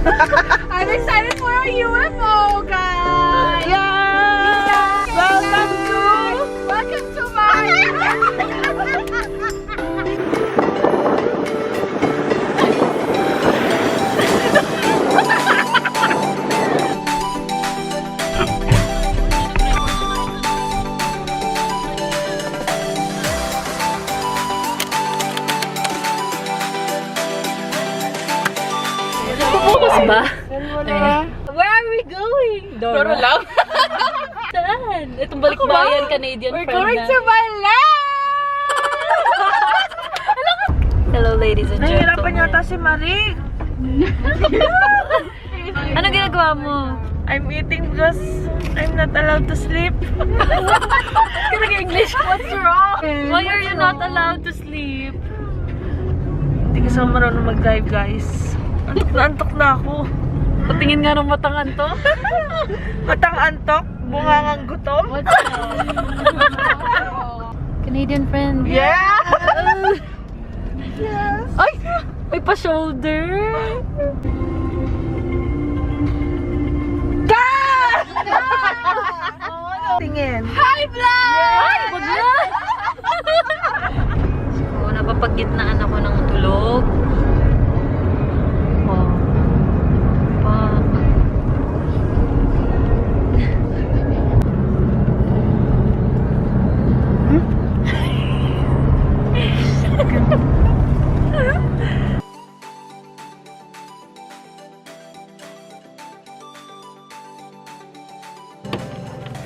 I'm excited for our UFO, guys! Yeah! Welcome to my... Focus ba? Where are we going? Doro lang. Saan? Itong balikbayan Canadian We're friend going na. to Baler! Hello ladies and gentlemen. Nahihirapan yata si Marie. Ano ginagawa mo? I'm eating because I'm not allowed to sleep. English. What's wrong? Why are you not allowed to sleep? Hindi kasi ako marunong mag-drive, guys. Antok na ako. Patingin nga ng matang antok. Matang antok, bungangang gutom. What's Canadian friend? Yeah! Yes! Ay! May pa-shoulder! Tingin. Hi, vlog! Ay, wag na! So, napapagitnaan ako ng tulog. Oh. Pak.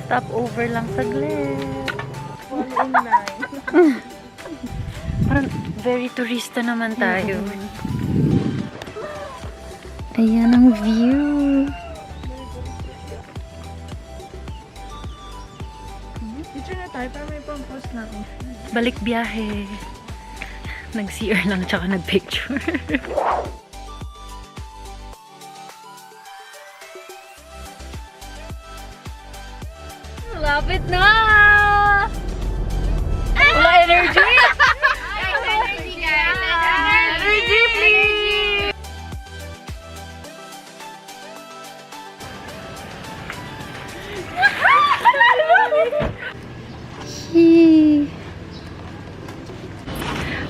Stop over lang saglit. Parang very turista naman tayo. Ayan ang view. Picture na tayo para may pang-post natin. Balik biyahe. Nag-CR lang tsaka nag-picture. Lapit na! Wala energy! Energy, please!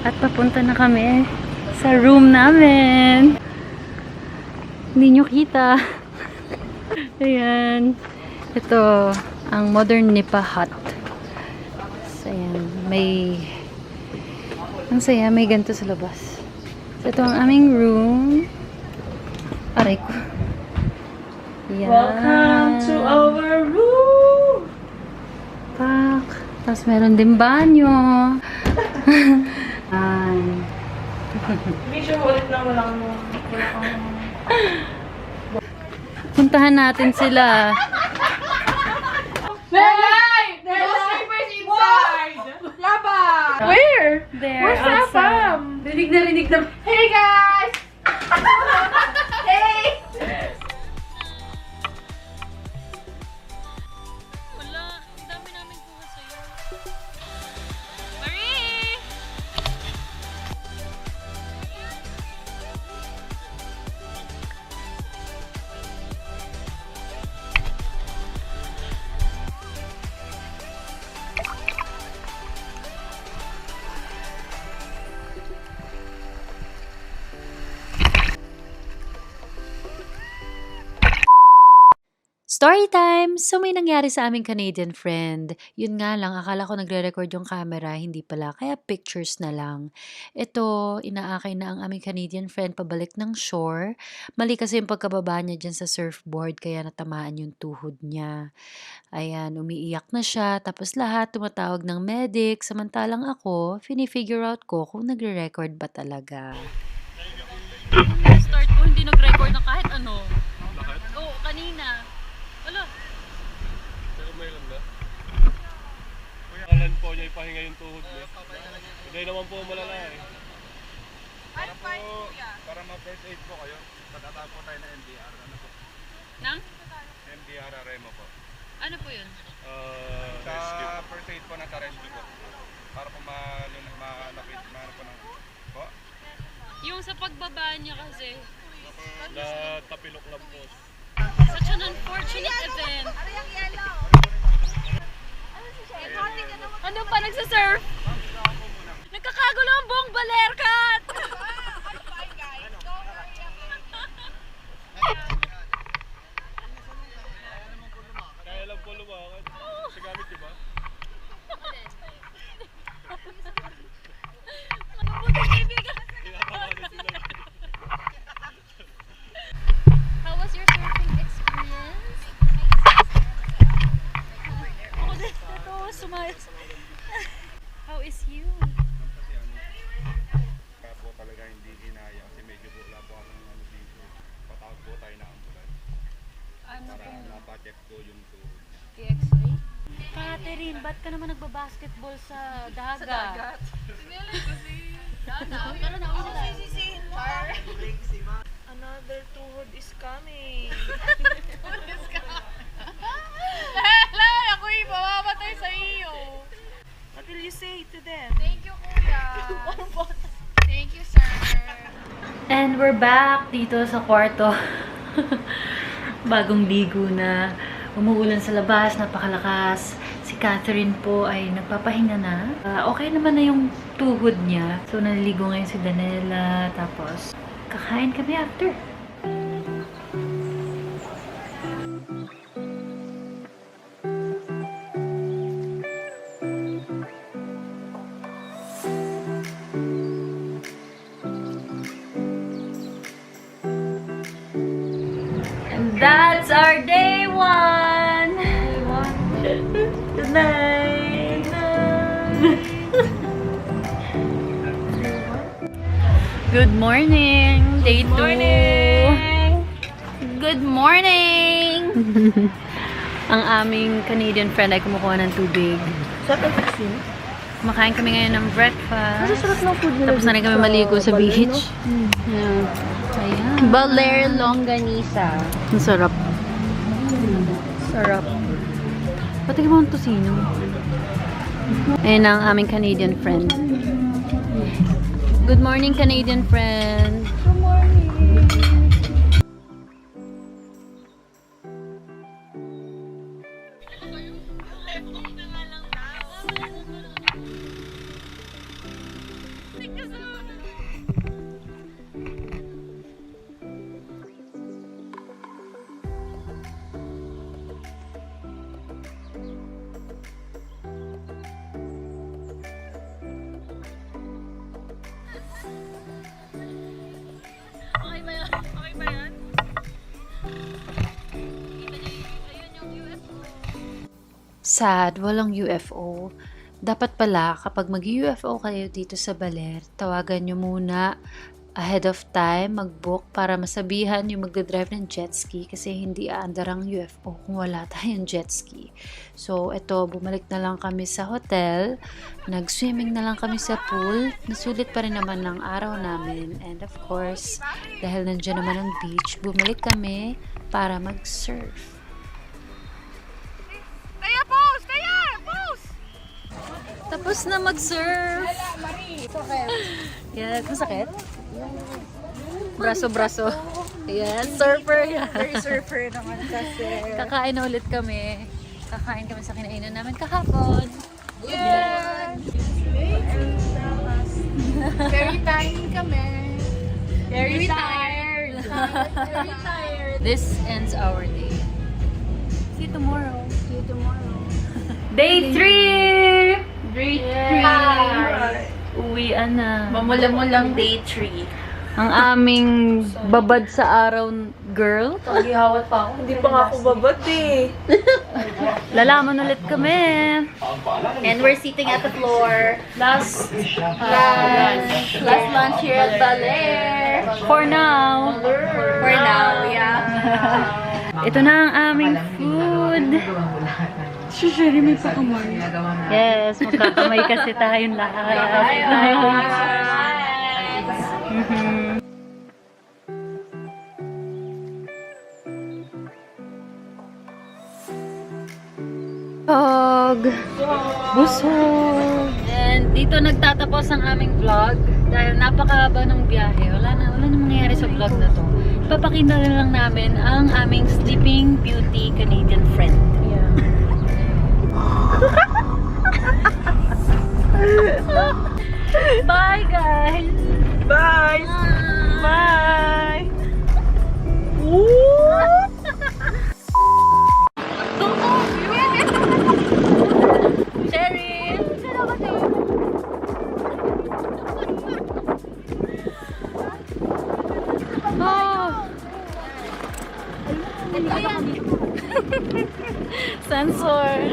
At papunta na kami sa room namin. Hindi nyo kita. Ayan. Ito ang modern Nipa hut. So, ayan. Ang saya, may ganito sa labas. So, ito ang aming room. Aray ko. Yan. Welcome to our room! Pak. Tapos meron din banyo. Hindi siya ulit na walang Puntahan natin sila. They're live! They're sleepers inside! Laban! Where? There, Where's outside. Lapam? Rinig na. Hey guys! Hey! Wala, ang dami namin kuha sa'yo. Marie! Story time! So may nangyari sa aming Canadian friend. Yun nga lang, akala ko nagre-record yung camera, hindi pala. Kaya pictures na lang. Ito, inaakay na ang aming Canadian friend pabalik ng shore. Mali kasi yung pagkababa niya dyan sa surfboard, kaya natamaan yung tuhod niya. Ayan, umiiyak na siya. Tapos lahat tumatawag ng medic. Samantalang ako, fini-figure out ko kung nagre-record ba talaga. Start ko, hindi nag-record na kahit ano. Oo, kanina. Ala. Pero may lang na. Kalan po niya ipahinga yung tuhod niya. Hindi naman po malala eh. Para ma-first aid po kayo, tatatawag po tayo ng MDR. Ano po? Nang? MDR Remo po. Ano po yun? Sa Rescue. first aid po, nasa-rescue po. Para po malapit po ng po. Yung sa pagbaba niya kasi, Na tapilok lang po. Such an unfortunate event. Ano pa nagsasurf? Nagkakagulo ang buong Baler, Kat! Kaya lang po lumakad. Kasi gamit niyo ba? How was your surfing experience? Ako din. Ito, sumayos. How is you? Kaya po talaga hindi ginaya kasi medyo po wala po akong ano dito. Patawag po tayo na ambulance Ano para mapacheck po yung tuhod. X-ray? Catherine, ba't ka naman nagbabasketball sa dagat? Sa dagat? Another tuhod is coming. Ako'y mamamatay sa iyo. What will you say to them? Thank you, Kuya. Thank you, sir. And we're back dito sa kwarto. Bagong ligo na. Umuulan sa labas, napakalakas. Si Catherine po ay nagpapahinga na. Okay naman na yung tuhod niya. So, naliligo ngayon si Danela. Tapos, kakain kami after. And that's our day one! Good night! Good morning! Day 2! Good morning! Ang aming Canadian friend ay kumukuha ng tubig. Kumakain kami ngayon ng breakfast. Tapos na rin kami maligo sa beach. Yeah. Ayan. Baler Longganisa. Ang sarap. Sarap. Pati mo ang tosino. Ayan ang aming Canadian friend. Good morning, Canadian friend. Good morning. Sad, walang UFO. Dapat pala, kapag mag-UFO kayo dito sa Baler, tawagan nyo muna ahead of time, mag-book para masabihan yung magdadrive ng jet ski kasi hindi aandar ang UFO kung wala tayong jet ski. So, eto, bumalik na lang kami sa hotel, nag-swimming na lang kami sa pool, nasulit pa rin naman ng araw namin, and of course, dahil nandiyan naman ang beach, bumalik kami para mag-surf. Kaya pose! Kaya! Pose! Tapos na mag-surf. Yes, masakit? Braso-braso. Yes, surfer yan. Very surfer naman kasi. Kakain na ulit kami. Kakain kami sa kinainan namin kahapon. Yeah! Very tired kami. Very tired. Very tired. This ends our day. See you tomorrow. See you tomorrow. Day 3! Day Uwian na. Mamula-mulang day 3. Ang aming babad sa araw girl. Paghihawat pa ako. Hindi pa nga ako babad eh. Lalaman ulit kami. And we're sitting at the floor. Last Lunch here at Baler. for now. For now, yeah. Ito na ang aming food. Yes, magkakamay kasi tayong lahat. Mhm. Busog. And Dito nagtatapos ang aming vlog dahil napakahaba ng biyahe. Wala na mangyayari sa vlog na to. Ipapakita na lang namin ang aming Sleeping Beauty Canadian friend. Yeah. Bye guys! Bye! Bye! Cheryl! Oh! Sensor!